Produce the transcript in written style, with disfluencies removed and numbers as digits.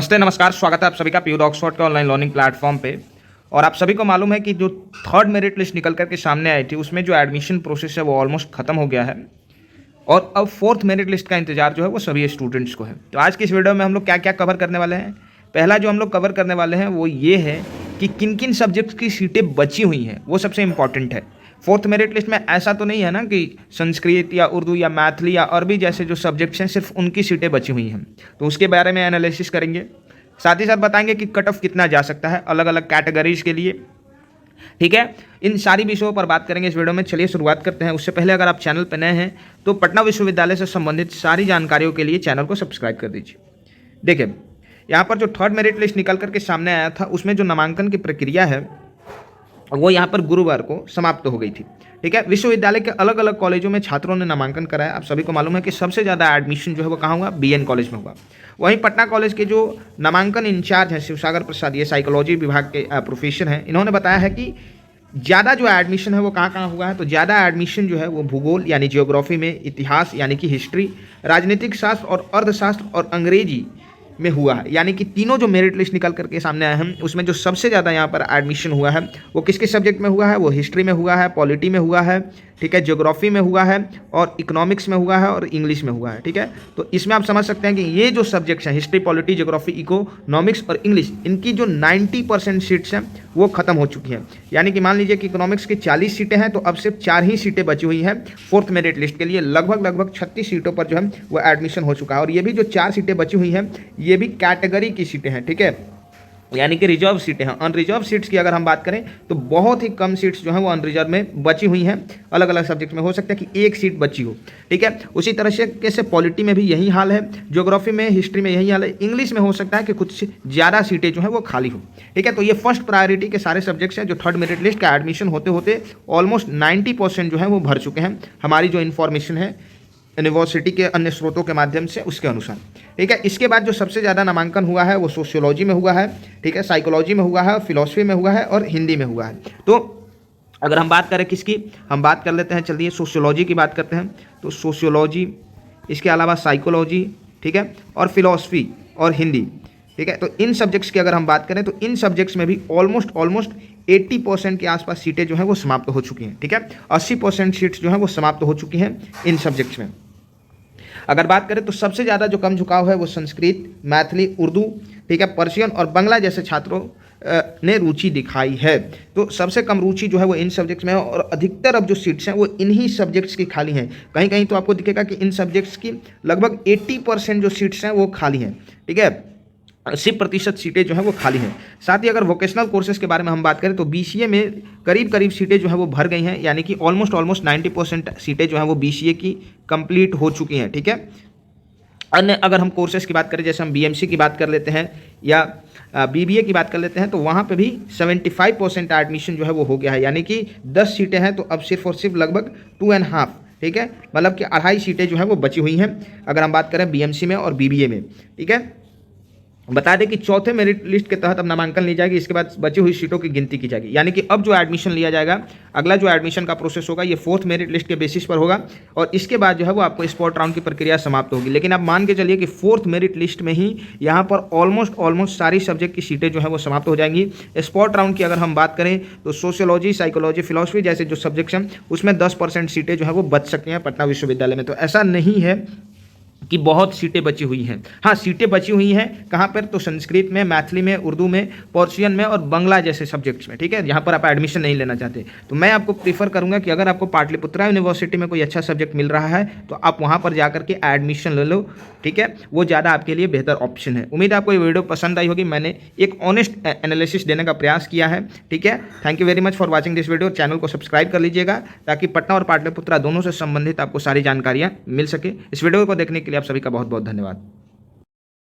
नमस्ते, नमस्कार, स्वागत है आप सभी का प्यूर ऑक्सफोर्ड के ऑनलाइन लर्निंग प्लेटफॉर्म पे। और आप सभी को मालूम है कि जो थर्ड मेरिट लिस्ट निकल कर के सामने आई थी उसमें जो एडमिशन प्रोसेस है वो ऑलमोस्ट खत्म हो गया है और अब फोर्थ मेरिट लिस्ट का इंतजार जो है वो सभी स्टूडेंट्स को है। तो आज की इस वीडियो में हम लोग क्या क्या कवर करने वाले हैं। पहला जो हम लोग कवर करने वाले हैं वो ये है कि किन किन सब्जेक्ट्स की सीटें बची हुई हैं, वो सबसे इंपॉर्टेंट है। फोर्थ मेरिट लिस्ट में ऐसा तो नहीं है ना कि संस्कृत या उर्दू या मैथिली या अरबी जैसे जो सब्जेक्ट्स हैं सिर्फ उनकी सीटें बची हुई हैं, तो उसके बारे में एनालिसिस करेंगे। साथ ही साथ बताएंगे कि कट ऑफ कितना जा सकता है अलग अलग कैटेगरीज के लिए। ठीक है, इन सारी विषयों पर बात करेंगे इस वीडियो में। चलिए शुरुआत करते हैं। उससे पहले अगर आप चैनल पर नए हैं तो पटना विश्वविद्यालय से संबंधित सारी जानकारियों के लिए चैनल को सब्सक्राइब कर दीजिए। देखिए, यहाँ पर जो थर्ड मेरिट लिस्ट निकल करके सामने आया था उसमें जो नामांकन की प्रक्रिया है वो यहाँ पर गुरुवार को समाप्त हो गई थी। ठीक है, विश्वविद्यालय के अलग अलग कॉलेजों में छात्रों ने नामांकन कराया। आप सभी को मालूम है कि सबसे ज़्यादा एडमिशन जो है वो कहाँ हुआ, बीएन कॉलेज में हुआ। वहीं पटना कॉलेज के जो नामांकन इंचार्ज हैं शिवसागर प्रसाद, ये साइकोलॉजी विभाग के प्रोफेसर हैं, इन्होंने बताया है कि ज़्यादा जो एडमिशन है वो कहाँ कहाँ हुआ है। तो ज़्यादा एडमिशन जो है वो भूगोल यानी जियोग्राफी में, इतिहास यानी कि हिस्ट्री, राजनीतिक शास्त्र और अर्थशास्त्र और अंग्रेजी में हुआ है। यानी कि तीनों जो मेरिट लिस्ट निकल करके सामने आए हैं उसमें जो सबसे ज़्यादा यहाँ पर एडमिशन हुआ है वो किसके सब्जेक्ट में हुआ है, वो हिस्ट्री में हुआ है, पॉलिटी में हुआ है, ठीक है, ज्योग्राफी में हुआ है और इकोनॉमिक्स में हुआ है और इंग्लिश में हुआ है। ठीक है, तो इसमें आप समझ सकते हैं कि ये जो सब्जेक्ट्स हैं हिस्ट्री, पॉलिटी, ज्योग्राफी, इकोनॉमिक्स और इंग्लिश, इनकी जो 90% सीट्स हैं वो खत्म हो चुकी हैं। यानी कि मान लीजिए कि इकोनॉमिक्स की 40 सीटें हैं तो अब सिर्फ 4 ही सीटें बची हुई हैं फोर्थ मेरिट लिस्ट के लिए। लगभग 36 सीटों पर जो है वो एडमिशन हो चुका है। और ये भी जो 4 सीटें बची हुई हैं ये भी कैटेगरी की सीटें हैं। ठीक है, यानी कि रिजर्व सीटें हैं। अनरिजर्व सीट्स की अगर हम बात करें तो बहुत ही कम सीट्स जो हैं वो अनरिजर्व में बची हुई हैं। अलग अलग सब्जेक्ट में हो सकता है कि एक सीट बची हो। ठीक है, उसी तरह से कैसे पॉलिटी में भी यही हाल है, ज्योग्राफी में, हिस्ट्री में यही हाल है, इंग्लिश में हो सकता है कि कुछ ज़्यादा सीटें जो हैं वो खाली हो। ठीक है, तो ये फर्स्ट प्रायोरिटी के सारे सब्जेक्ट्स हैं जो थर्ड मेरिट लिस्ट का एडमिशन होते होते ऑलमोस्ट 90% जो है वो भर चुके हैं। हमारी जो इन्फॉर्मेशन है यूनिवर्सिटी के अन्य स्रोतों के माध्यम से उसके अनुसार। ठीक है, इसके बाद जो सबसे ज़्यादा नामांकन हुआ है वो सोशियोलॉजी में हुआ है, ठीक है, साइकोलॉजी में हुआ है, फिलॉसफी में हुआ है और हिंदी में हुआ है। तो अगर हम बात करें किसकी, हम बात कर लेते हैं, चलिए सोशियोलॉजी की बात करते हैं। तो सोशियोलॉजी, इसके अलावा साइकोलॉजी, ठीक है, और फिलॉसफी और हिंदी। ठीक है, तो इन सब्जेक्ट्स की अगर हम बात करें तो इन सब्जेक्ट्स में भी ऑलमोस्ट 80% के आसपास सीटें जो हैं वो समाप्त हो चुकी हैं। ठीक है, 80% सीट्स जो हैं वो समाप्त हो चुकी हैं इन सब्जेक्ट्स में। अगर बात करें तो सबसे ज़्यादा जो कम झुकाव है वो संस्कृत, मैथिली, उर्दू, ठीक है, पर्शियन और बांग्ला जैसे छात्रों ने रुचि दिखाई है। तो सबसे कम रुचि जो है वो इन सब्जेक्ट्स में है और अधिकतर अब जो सीट्स हैं वो इन्हीं सब्जेक्ट्स की खाली हैं। कहीं कहीं तो आपको दिखेगा कि इन सब्जेक्ट्स की लगभग 80% जो सीट्स हैं वो खाली हैं। ठीक है, 80% सीटें जो हैं वो खाली हैं। साथ ही अगर वोकेशनल कोर्सेज के बारे में हम बात करें तो बीसीए में करीब सीटें जो हैं वो भर गई हैं। यानी कि ऑलमोस्ट 90% सीटें जो हैं वो बीसीए की कंप्लीट हो चुकी हैं। ठीक है, अन्य अगर हम कोर्सेज की बात करें, जैसे हम बीएमसी की बात कर लेते हैं या बीबीए की बात कर लेते हैं, तो वहाँ पे भी 75% एडमिशन जो है वो हो गया है। यानी कि 10 सीटें हैं तो अब सिर्फ और सिर्फ लगभग 2.5, ठीक है, मतलब कि 2.5 सीटें जो हैं वो बची हुई हैं अगर हम बात करें बीएमसी में और बीबीए में। ठीक है, बता दें कि चौथे मेरिट लिस्ट के तहत अब नामांकन ली जाएगी, इसके बाद बची हुई सीटों की गिनती की जाएगी। यानी कि अब जो एडमिशन लिया जाएगा, अगला जो एडमिशन का प्रोसेस होगा ये फोर्थ मेरिट लिस्ट के बेसिस पर होगा और इसके बाद जो है वो आपको स्पॉट राउंड की प्रक्रिया समाप्त होगी। लेकिन आप मान के चलिए कि फोर्थ मेरिट लिस्ट में ही यहाँ पर ऑलमोस्ट सारी सब्जेक्ट की सीटें जो है वो समाप्त हो जाएंगी। स्पॉट राउंड की अगर हम बात करें तो सोशियोलॉजी, साइकोलॉजी, फिलॉसफी जैसे जो सब्जेक्ट्स हैं उसमें 10% सीटें जो है वो बच सकती हैं पटना विश्वविद्यालय में। तो ऐसा नहीं है कि बहुत सीटें बची हुई हैं। हाँ, सीटें बची हुई हैं कहाँ पर, तो संस्कृत में, मैथिली में, उर्दू में, पर्शियन में और बांग्ला जैसे सब्जेक्ट्स में। ठीक है, जहाँ पर आप एडमिशन नहीं लेना चाहते। तो मैं आपको प्रीफर करूँगा कि अगर आपको पाटलिपुत्रा यूनिवर्सिटी में कोई अच्छा सब्जेक्ट मिल रहा है तो आप वहाँ पर जाकर के एडमिशन ले लो। ठीक है, वो ज़्यादा आपके लिए बेहतर ऑप्शन है। उम्मीद है आपको ये वीडियो पसंद आई होगी। मैंने एक ऑनेस्ट एनालिसिस देने का प्रयास किया है। ठीक है, thank you very much for watching this video. Channel को सब्सक्राइब कर लीजिएगा ताकि पटना और पाटलिपुत्रा दोनों से संबंधित आपको सारी जानकारियाँ मिल सके। इस वीडियो को देखने के लिए आप सभी का बहुत बहुत धन्यवाद।